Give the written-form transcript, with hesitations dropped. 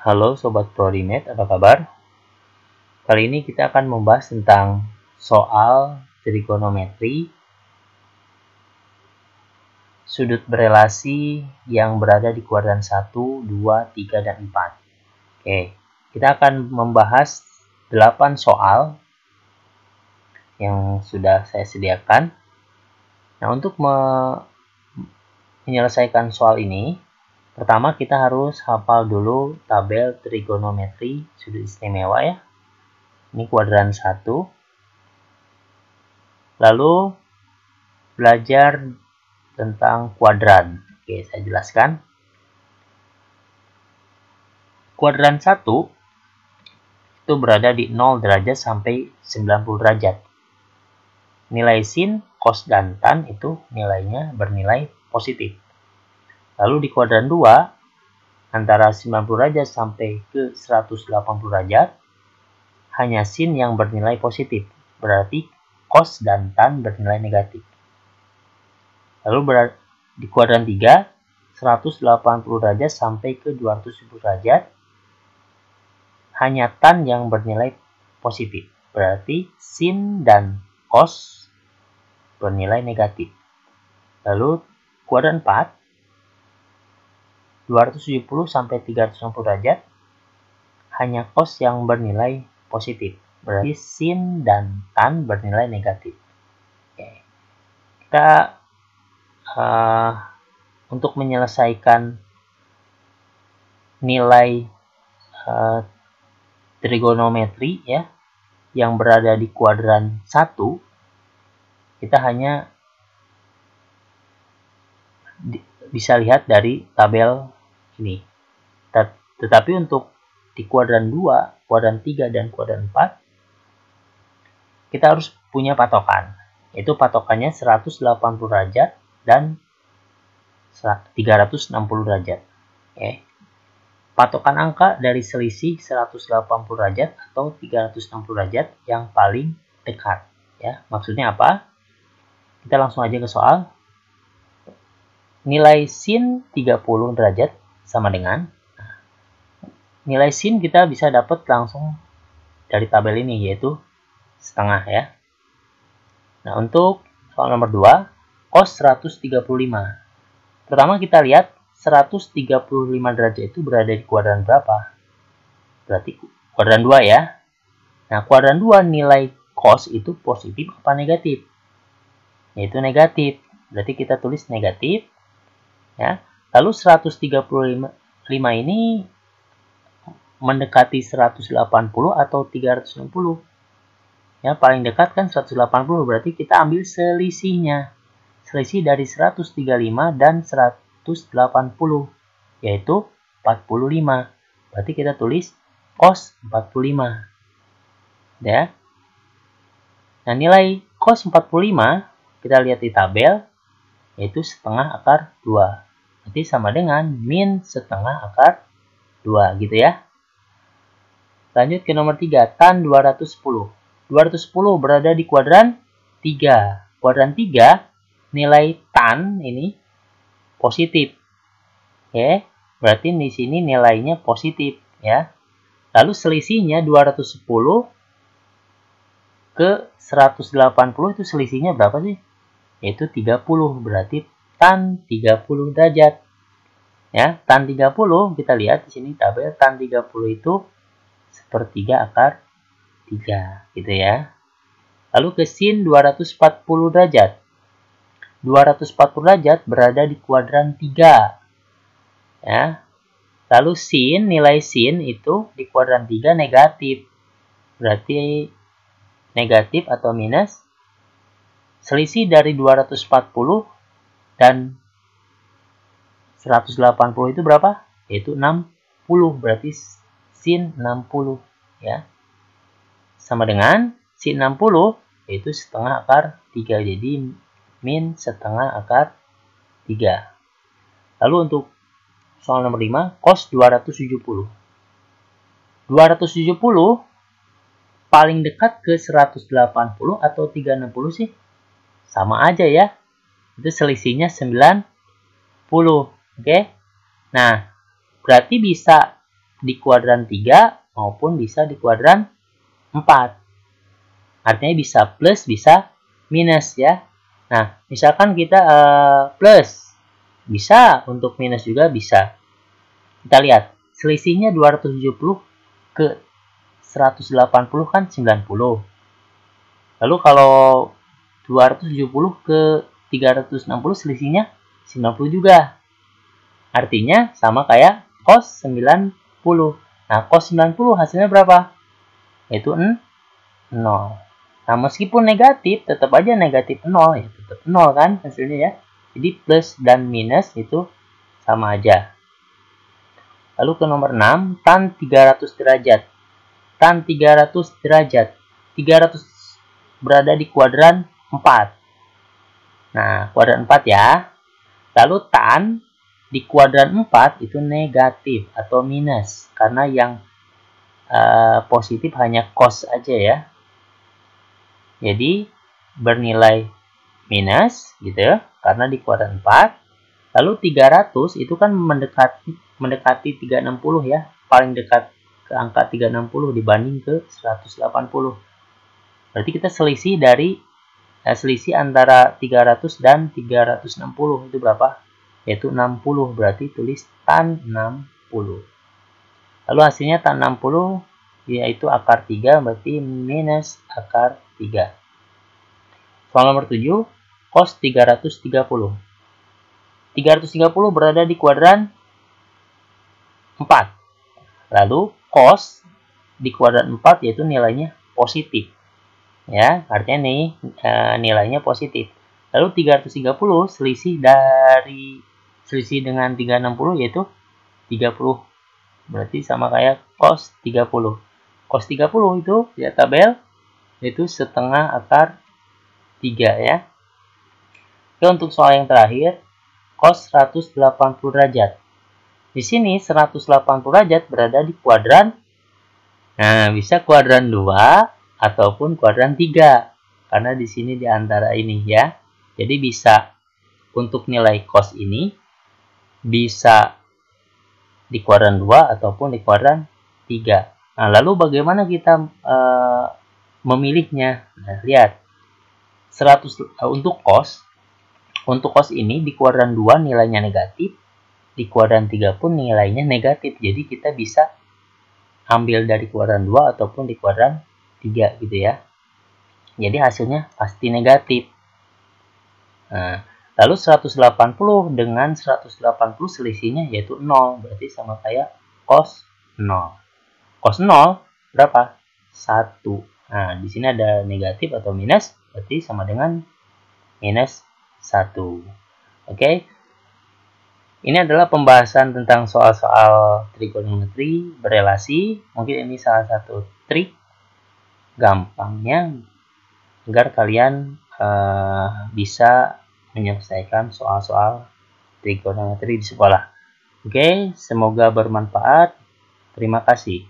Halo Sobat Prodimed, apa kabar? Kali ini kita akan membahas tentang soal trigonometri, sudut berelasi yang berada di kuadran 1, 2, 3, dan 4. Oke, kita akan membahas 8 soal yang sudah saya sediakan. Nah, untuk menyelesaikan soal ini, pertama kita harus hafal dulu tabel trigonometri sudut istimewa ya. Ini kuadran 1. Lalu belajar tentang kuadran. Oke, saya jelaskan. Kuadran 1 itu berada di 0 derajat sampai 90 derajat. Nilai sin, cos, dan tan itu nilainya bernilai positif. Lalu di kuadran 2, antara 90 derajat sampai ke 180 derajat, hanya sin yang bernilai positif. Berarti cos dan tan bernilai negatif. Lalu di kuadran 3, 180 derajat sampai ke 270 derajat, hanya tan yang bernilai positif. Berarti sin dan cos bernilai negatif. Lalu kuadran 4, 270 sampai 360 derajat, hanya cos yang bernilai positif. Berarti sin dan tan bernilai negatif. Oke. Kita untuk menyelesaikan nilai trigonometri ya yang berada di kuadran 1, kita hanya bisa lihat dari tabel ini. Tetapi untuk di kuadran 2, kuadran 3, dan kuadran 4, kita harus punya patokan. Itu patokannya 180 derajat dan 360 derajat. Oke. Patokan angka dari selisih 180 derajat atau 360 derajat yang paling dekat. Ya, maksudnya apa? Kita langsung aja ke soal. Nilai sin 30 derajat sama dengan, nilai sin kita bisa dapat langsung dari tabel ini, yaitu setengah ya. Nah, untuk soal nomor 2, cos 135. Pertama kita lihat 135 derajat itu berada di kuadran berapa? Berarti kuadran 2 ya. Nah, kuadran 2 nilai cos itu positif apa negatif? Yaitu negatif. Berarti kita tulis negatif. Ya. Lalu 135 ini mendekati 180 atau 360? Ya, paling dekat kan 180, berarti kita ambil selisihnya. Selisih dari 135 dan 180, yaitu 45. Berarti kita tulis cos 45. Ya. Nah, nilai cos 45 kita lihat di tabel, yaitu setengah akar 2. Berarti sama dengan min setengah akar 2 gitu ya. Lanjut ke nomor 3, tan 210. 210 berada di kuadran 3. Kuadran 3, nilai tan ini positif. Oke, berarti di sini nilainya positif ya. Lalu selisihnya 210 ke 180 itu selisihnya berapa sih? Yaitu 30. Berarti tan 30 derajat. Ya, tan 30 kita lihat di sini tabel tan 30 itu sepertiga akar 3 gitu ya. Lalu ke sin 240 derajat. 240 derajat berada di kuadran 3. Ya. Lalu sin, nilai sin itu di kuadran 3 negatif. Berarti negatif atau minus. Selisih dari 240 dan 180 itu berapa? Yaitu 60. Berarti sin 60 ya. Sama dengan sin 60 yaitu setengah akar 3. Jadi min setengah akar 3. Lalu untuk soal nomor 5, cos 270. 270 paling dekat ke 180 atau 360 sih? Sama aja ya. Itu selisihnya 90. Oke. Nah, berarti bisa di kuadran 3 maupun bisa di kuadran 4. Artinya bisa plus, bisa minus ya. Nah, misalkan kita plus, bisa untuk minus juga bisa. Kita lihat, selisihnya 270 ke 180 kan 90. Lalu kalau 270 ke 360 selisihnya 90 juga. Artinya sama kayak cos 90. Nah, cos 90 hasilnya berapa? Yaitu 0. Nah, meskipun negatif, tetap aja negatif 0. Ya, tetap 0 kan hasilnya ya. Jadi plus dan minus itu sama aja. Lalu ke nomor 6, tan 300 derajat. Tan 300 derajat. 300 berada di kuadran 4. Nah, kuadran 4 ya. Lalu tan di kuadran 4 itu negatif atau minus. Karena yang positif hanya cos aja ya. Jadi, bernilai minus gitu ya. Karena di kuadran 4. Lalu 300 itu kan mendekati 360 ya. Paling dekat ke angka 360 dibanding ke 180. Berarti kita selisih antara 300 dan 360 itu berapa? Yaitu 60. Berarti tulis tan 60. Lalu hasilnya tan 60 yaitu akar 3, berarti minus akar 3. Soal nomor 7, cos 330. 330 berada di kuadran 4. Lalu cos di kuadran 4 yaitu nilainya positif. Ya, artinya nih nilainya positif. Lalu 330 selisih dengan 360 yaitu 30. Berarti sama kayak cos 30. Cos 30 itu ya tabel itu setengah akar 3 ya. Oke, untuk soal yang terakhir, cos 180 derajat. Di sini 180 derajat berada di kuadran, nah bisa kuadran 2 ataupun kuadran 3. Karena di sini di antara ini ya. Jadi bisa untuk nilai cos ini bisa di kuadran 2 ataupun di kuadran 3. Nah, lalu bagaimana kita memilihnya? Nah, lihat. Untuk cos ini di kuadran 2 nilainya negatif, di kuadran 3 pun nilainya negatif. Jadi kita bisa ambil dari kuadran 2 ataupun di kuadran 3 gitu ya. Jadi hasilnya pasti negatif. Nah, lalu 180 dengan 180 selisihnya yaitu 0. Berarti sama kayak cos 0. Cos 0 berapa? 1. Nah, di sini ada negatif atau minus, berarti sama dengan minus 1. Oke. Ini adalah pembahasan tentang soal-soal trigonometri berelasi. Mungkin ini salah satu trik gampangnya agar kalian bisa menyelesaikan soal-soal trigonometri di sekolah. Oke, semoga bermanfaat. Terima kasih.